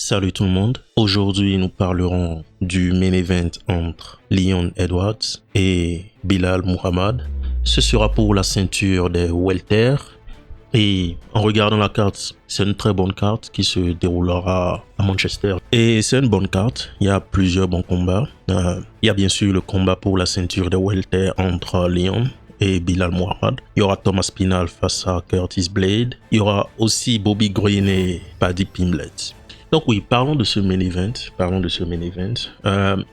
Salut tout le monde, aujourd'hui nous parlerons du main event entre Leon Edwards et Belal Muhammad. Ce sera pour la ceinture des welter et en regardant la carte, c'est une très bonne carte qui se déroulera à Manchester. Et c'est une bonne carte, il y a plusieurs bons combats. Il y a bien sûr le combat pour la ceinture des welter entre Leon et Belal Muhammad. Il y aura Thomas Spinal face à Curtis Blade. Il y aura aussi Bobby Green et Paddy Pimblett. Donc oui, parlons de ce main event.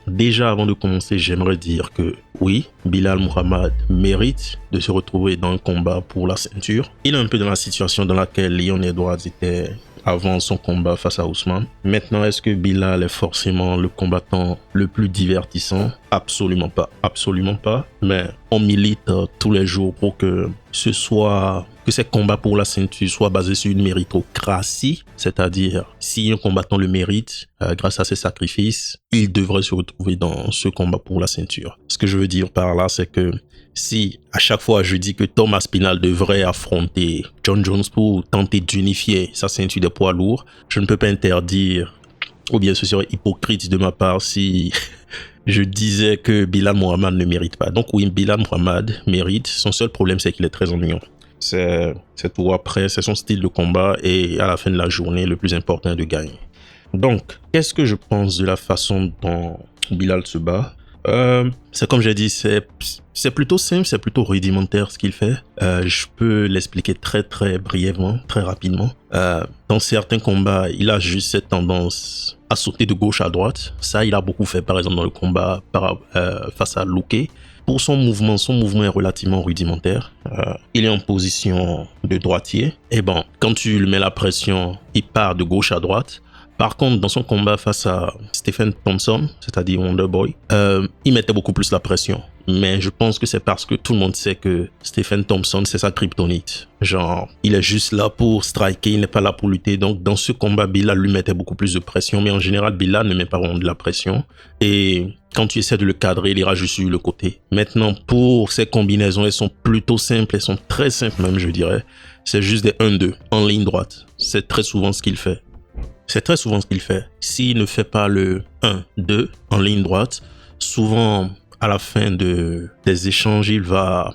Déjà avant de commencer, j'aimerais dire que oui, Belal Muhammad mérite de se retrouver dans un combat pour la ceinture. Il est un peu dans la situation dans laquelle Leon Edwards était avant son combat face à Ousmane. Maintenant, est-ce que Belal est forcément le combattant le plus divertissant? Absolument pas. Absolument pas. Mais on milite tous les jours pour que ces combats pour la ceinture soient basés sur une méritocratie, c'est-à-dire si un combattant le mérite, grâce à ses sacrifices, il devrait se retrouver dans ce combat pour la ceinture. Ce que je veux dire par là, c'est que si à chaque fois je dis que Thomas Spinal devrait affronter John Jones pour tenter d'unifier sa ceinture des poids lourds, je ne peux pas interdire, ou bien ce serait hypocrite de ma part si je disais que Belal Muhammad ne mérite pas. Donc oui, Belal Muhammad mérite, son seul problème c'est qu'il est très ennuyant. C'est tout, après, c'est son style de combat et à la fin de la journée, le plus important est de gagner. Donc, qu'est-ce que je pense de la façon dont Belal se bat? C'est comme j'ai dit, c'est plutôt simple, c'est plutôt rudimentaire ce qu'il fait. Je peux l'expliquer très brièvement, très rapidement. Dans certains combats, il a juste cette tendance à sauter de gauche à droite. Ça, il a beaucoup fait, par exemple, dans le combat face à Luque. Pour son mouvement est relativement rudimentaire. Il est en position de droitier. Et bon, quand tu lui mets la pression, il part de gauche à droite. Par contre, dans son combat face à Stephen Thompson, c'est-à-dire Wonderboy, il mettait beaucoup plus la pression. Mais je pense que c'est parce que tout le monde sait que Stephen Thompson, c'est sa kryptonite. Genre, il est juste là pour striker, il n'est pas là pour lutter. Donc, dans ce combat, Belal lui mettait beaucoup plus de pression. Mais en général, Belal ne met pas vraiment de la pression. Et quand tu essaies de le cadrer, il ira juste sur le côté. Maintenant, pour ces combinaisons, elles sont plutôt simples. Elles sont très simples même, je dirais. C'est juste des 1-2 en ligne droite. C'est très souvent ce qu'il fait. S'il ne fait pas le 1-2 en ligne droite, souvent à la fin des échanges, il va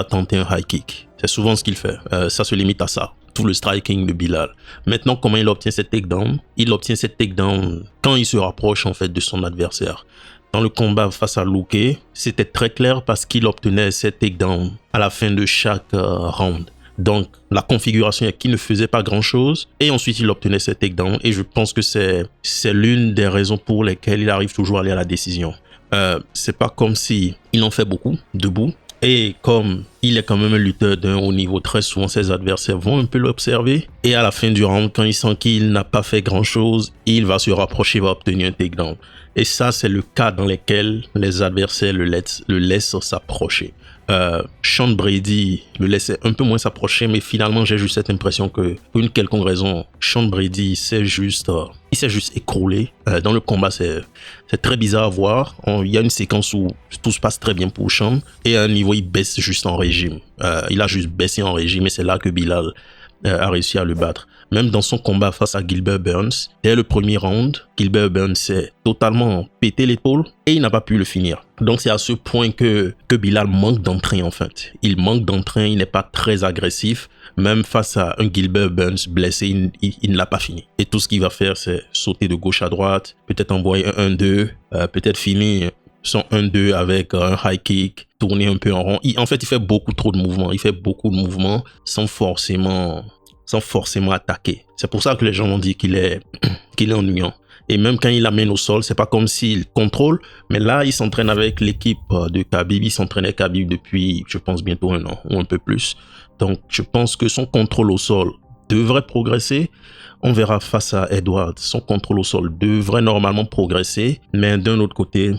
tenter un high kick. C'est souvent ce qu'il fait. Ça se limite à ça. Tout le striking de Belal. Maintenant, comment il obtient cette takedown? Il obtient cette takedown quand il se rapproche en fait de son adversaire. Dans le combat face à Luque, c'était très clair parce qu'il obtenait cette takedown à la fin de chaque round. Donc, la configuration est qu'il ne faisait pas grand-chose et ensuite il obtenait cette takedown et je pense que c'est l'une des raisons pour lesquelles il arrive toujours à aller à la décision. C'est pas comme si il en fait beaucoup debout et comme il est quand même un lutteur d'un haut niveau, très souvent ses adversaires vont un peu l'observer et à la fin du round, quand il sent qu'il n'a pas fait grand-chose, il va se rapprocher, va obtenir un takedown. Et ça, c'est le cas dans lequel les adversaires le laissent s'approcher. Sean Brady le laissait un peu moins s'approcher, mais finalement j'ai juste cette impression que pour une quelconque raison, Sean Brady il s'est juste écroulé. Dans le combat, c'est très bizarre à voir. Il y a une séquence où tout se passe très bien pour Sean et à un niveau il baisse juste en régime. Il a juste baissé en régime et c'est là que Belal a réussi à le battre. Même dans son combat face à Gilbert Burns, dès le premier round, Gilbert Burns s'est totalement pété l'épaule et il n'a pas pu le finir. Donc c'est à ce point que Belal manque d'entrain en fait. Il manque d'entrain, il n'est pas très agressif. Même face à un Gilbert Burns blessé, il ne l'a pas fini. Et tout ce qu'il va faire, c'est sauter de gauche à droite, peut-être envoyer un 1-2, peut-être finir son 1-2 avec un high kick, tourner un peu en rond. En fait, il fait beaucoup trop de mouvements. Il fait beaucoup de mouvements sans forcément attaquer. C'est pour ça que les gens ont dit qu'il est ennuyant. Et même quand il l'amène au sol, c'est pas comme s'il contrôle, mais là, il s'entraîne avec l'équipe de Khabib. Il s'entraînait Khabib depuis, je pense, bientôt 1 an ou un peu plus. Donc, je pense que son contrôle au sol devrait progresser. On verra face à Edwards. Son contrôle au sol devrait normalement progresser, mais d'un autre côté,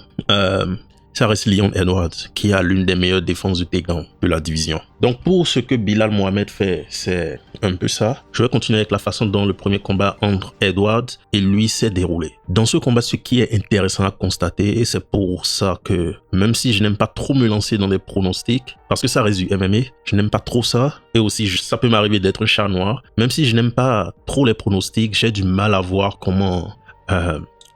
ça reste Leon Edwards qui a l'une des meilleures défenses de takedown de la division. Donc pour ce que Belal Mohamed fait, c'est un peu ça. Je vais continuer avec la façon dont le premier combat entre Edwards et lui s'est déroulé. Dans ce combat, ce qui est intéressant à constater, et c'est pour ça que même si je n'aime pas trop me lancer dans des pronostics, parce que ça reste du MMA, je n'aime pas trop ça, et aussi ça peut m'arriver d'être un chat noir, même si je n'aime pas trop les pronostics, j'ai du mal à voir comment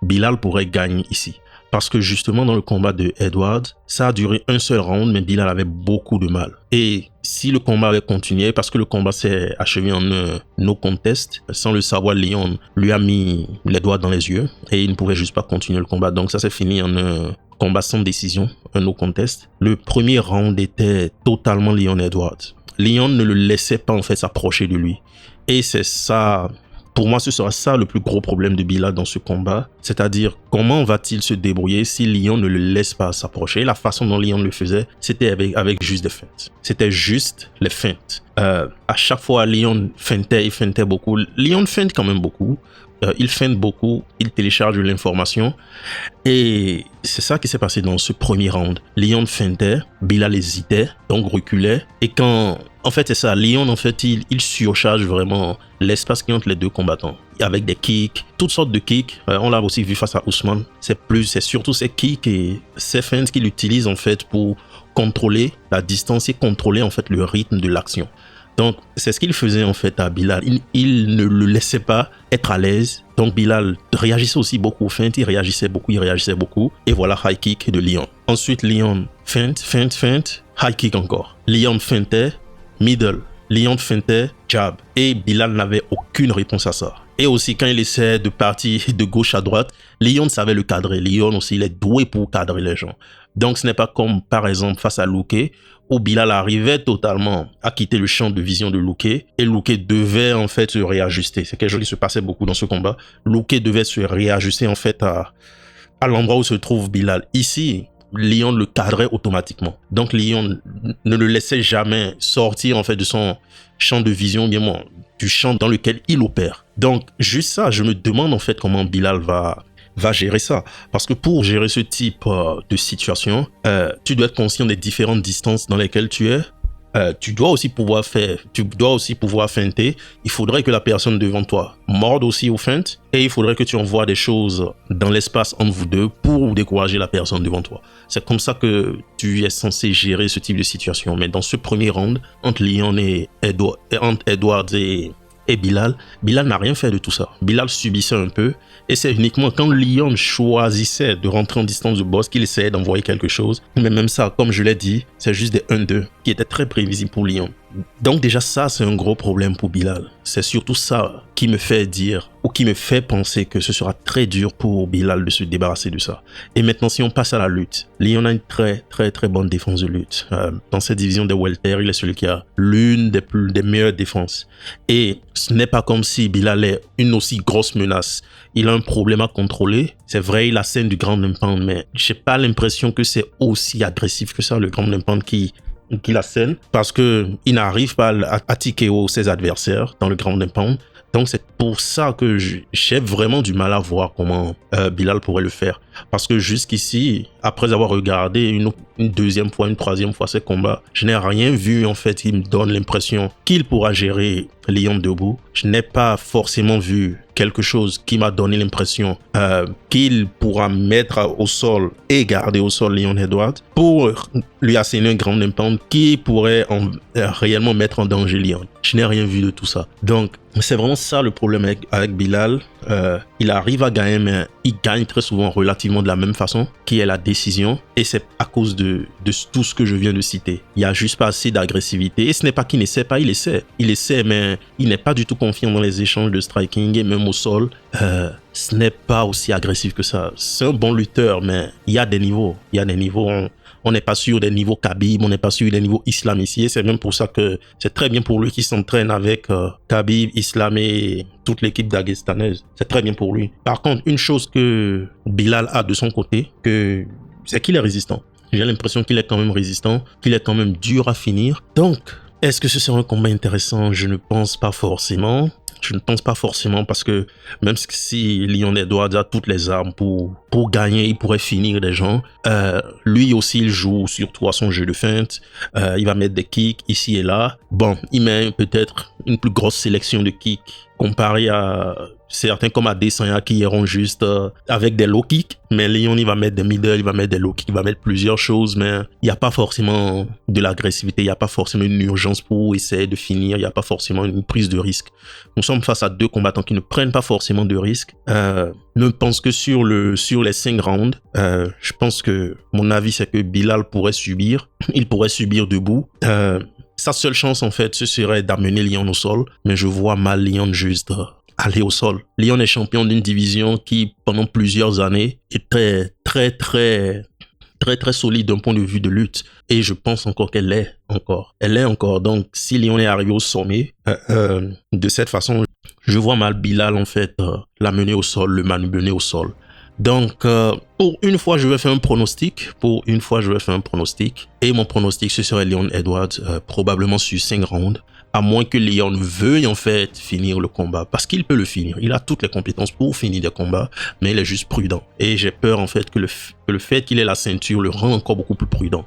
Belal pourrait gagner ici. Parce que justement dans le combat de Edwards, ça a duré un seul round, mais Belal avait beaucoup de mal. Et si le combat avait continué, parce que le combat s'est achevé en no contest, sans le savoir, Leon lui a mis les doigts dans les yeux et il ne pouvait juste pas continuer le combat. Donc ça s'est fini en un combat sans décision, un no contest. Le premier round était totalement Leon Edwards. Leon ne le laissait pas en fait s'approcher de lui. Et c'est ça... Pour moi, ce sera ça le plus gros problème de Belal dans ce combat. C'est-à-dire, comment va-t-il se débrouiller si Leon ne le laisse pas s'approcher? La façon dont Leon le faisait, c'était avec juste des feintes. C'était juste les feintes. À chaque fois, Leon feintait, il feintait beaucoup. Leon feinte quand même beaucoup. Il feinte beaucoup, il télécharge de l'information. Et c'est ça qui s'est passé dans ce premier round. Leon feintait, Belal hésitait, donc reculait. Et quand... En fait, c'est ça. Leon, en fait, il surcharge vraiment l'espace qui est entre les deux combattants. Avec des kicks, toutes sortes de kicks. On l'a aussi vu face à Ousmane. C'est surtout ces kicks et ces feintes qu'il utilise, en fait, pour contrôler la distance et contrôler, en fait, le rythme de l'action. Donc, c'est ce qu'il faisait, en fait, à Belal. Il ne le laissait pas être à l'aise. Donc, Belal réagissait aussi beaucoup aux feintes. Il réagissait beaucoup. Et voilà, high kick de Leon. Ensuite, Leon feinte. High kick encore. Leon feintait. Middle, Leon feintait, jab. Et Belal n'avait aucune réponse à ça. Et aussi, quand il essaie de partir de gauche à droite, Leon savait le cadrer. Leon aussi, il est doué pour cadrer les gens. Donc, ce n'est pas comme, par exemple, face à Luque, où Belal arrivait totalement à quitter le champ de vision de Luque. Et Luque devait, en fait, se réajuster. C'est quelque chose qui se passait beaucoup dans ce combat. Luque devait se réajuster, en fait, à l'endroit où se trouve Belal. Ici, Leon le cadrait automatiquement. Donc, Leon ne le laissait jamais sortir, en fait, de son champ de vision, bien moins, du champ dans lequel il opère. Donc, juste ça, je me demande, en fait, comment Belal va gérer ça. Parce que pour gérer ce type de situation, tu dois être conscient des différentes distances dans lesquelles tu es. Tu dois aussi pouvoir feinter. Il faudrait que la personne devant toi morde aussi aux feintes et il faudrait que tu envoies des choses dans l'espace entre vous deux pour décourager la personne devant toi. C'est comme ça que tu es censé gérer ce type de situation. Mais dans ce premier round, entre Leon et Edwards et Belal n'a rien fait de tout ça. Belal subissait un peu et c'est uniquement quand Leon choisissait de rentrer en distance de boss qu'il essayait d'envoyer quelque chose. Mais même ça, comme je l'ai dit, c'est juste des 1-2 qui étaient très prévisibles pour Leon. Donc déjà ça, c'est un gros problème pour Belal. C'est surtout ça qui me fait dire ou qui me fait penser que ce sera très dur pour Belal de se débarrasser de ça. Et maintenant, si on passe à la lutte, Leon a une très bonne défense de lutte. Dans cette division des welter, il est celui qui a l'une des meilleures défenses. Et ce n'est pas comme si Belal est une aussi grosse menace. Il a un problème à contrôler. C'est vrai, il a scène du Ground and Pound, mais j'ai pas l'impression que c'est aussi agressif que ça, le Ground and Pound qui la scène, parce que il n'arrive pas à TKO ses adversaires dans le Ground and Pound. Donc c'est pour ça que j'ai vraiment du mal à voir comment Belal pourrait le faire. Parce que jusqu'ici, après avoir regardé une deuxième fois, une troisième fois ces combats, je n'ai rien vu en fait qui me donne l'impression qu'il pourra gérer Leon debout. Je n'ai pas forcément vu quelque chose qui m'a donné l'impression qu'il pourra mettre au sol et garder au sol Leon Edwards pour lui asséner un Ground and Pound qui pourrait réellement mettre en danger Leon. Je n'ai rien vu de tout ça. Donc, c'est vraiment ça le problème avec Belal. Il arrive à gagner, mais il gagne très souvent relativement de la même façon, qui est la décision. Et c'est à cause de tout ce que je viens de citer. Il n'y a juste pas assez d'agressivité. Et ce n'est pas qu'il n'essaie pas, il essaie. Il essaie, mais il n'est pas du tout confiant dans les échanges de striking et même au sol. Ce n'est pas aussi agressif que ça. C'est un bon lutteur, mais il y a des niveaux. Il y a des niveaux. On n'est pas sûr des niveaux Khabib, on n'est pas sûr des niveaux Islam ici. C'est même pour ça que c'est très bien pour lui qu'il s'entraîne avec Khabib, Islam et toute l'équipe daghestanaise. C'est très bien pour lui. Par contre, une chose que Belal a de son côté, c'est qu'il est résistant. J'ai l'impression qu'il est quand même résistant, qu'il est quand même dur à finir. Donc, est-ce que ce sera un combat intéressant? Je ne pense pas forcément. Je ne pense pas forcément parce que même si Leon Edwards a toutes les armes pour gagner, il pourrait finir des gens. Lui aussi, il joue surtout à son jeu de feinte. Il va mettre des kicks ici et là. Bon, il met peut-être une plus grosse sélection de kicks comparé à certains comme Adesanya qui iront juste avec des low kicks, mais Leon il va mettre des middle, il va mettre des low kicks, il va mettre plusieurs choses, mais il n'y a pas forcément de l'agressivité, il n'y a pas forcément une urgence pour essayer de finir, il n'y a pas forcément une prise de risque. Nous sommes face à deux combattants qui ne prennent pas forcément de risque. Ne pense que sur les 5 rounds. Je pense que mon avis c'est que Bilal pourrait subir, il pourrait subir debout. Sa seule chance en fait ce serait d'amener Leon au sol, mais je vois mal Leon juste aller au sol. Leon est champion d'une division qui, pendant plusieurs années, était très solide d'un point de vue de lutte. Et je pense encore qu'elle l'est encore. Elle l'est encore. Donc, si Leon est arrivé au sommet, de cette façon, je vois mal Bilal, en fait, l'amener au sol, le malmener au sol. Donc, pour une fois, je vais faire un pronostic. Et mon pronostic, ce serait Leon Edwards, probablement sur 5 rounds. À moins que Leon veuille en fait finir le combat. Parce qu'il peut le finir. Il a toutes les compétences pour finir des combats. Mais il est juste prudent. Et j'ai peur en fait que le fait qu'il ait la ceinture le rend encore beaucoup plus prudent.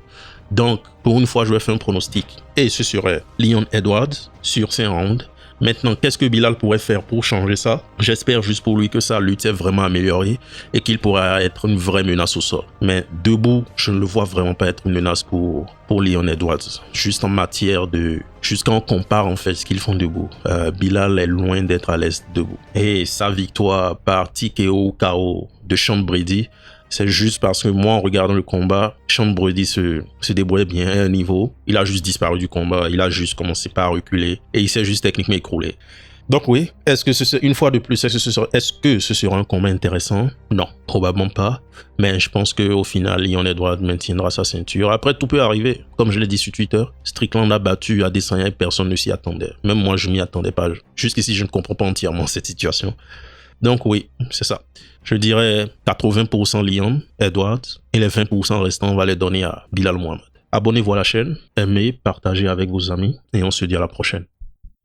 Donc, pour une fois, je vais faire un pronostic. Et ce serait Leon Edwards sur 5 rounds. Maintenant, qu'est-ce que Bilal pourrait faire pour changer ça? J'espère juste pour lui que sa lutte est vraiment améliorée et qu'il pourra être une vraie menace au sol. Mais debout, je ne le vois vraiment pas être une menace pour Leon Edwards. Juste en matière de... Juste quand on compare en fait ce qu'ils font debout. Bilal est loin d'être à l'aise debout. Et sa victoire par TKO KO de Sean Brady, c'est juste parce que moi, en regardant le combat, Sean Brady se débrouillait bien à un niveau. Il a juste disparu du combat. Il a juste commencé par reculer. Et il s'est juste techniquement écroulé. Donc oui, une fois de plus, est-ce que ce sera un combat intéressant? Non, probablement pas. Mais je pense qu'au final, Leon Edwards maintiendra sa ceinture. Après, tout peut arriver. Comme je l'ai dit sur Twitter, Strickland a battu Adesanya et personne ne s'y attendait. Même moi, je m'y attendais pas. Jusqu'ici, je ne comprends pas entièrement cette situation. Donc oui, c'est ça. Je dirais 80% Leon Edwards et les 20% restants, on va les donner à Bilal Mohamed. Abonnez-vous à la chaîne, aimez, partagez avec vos amis et on se dit à la prochaine.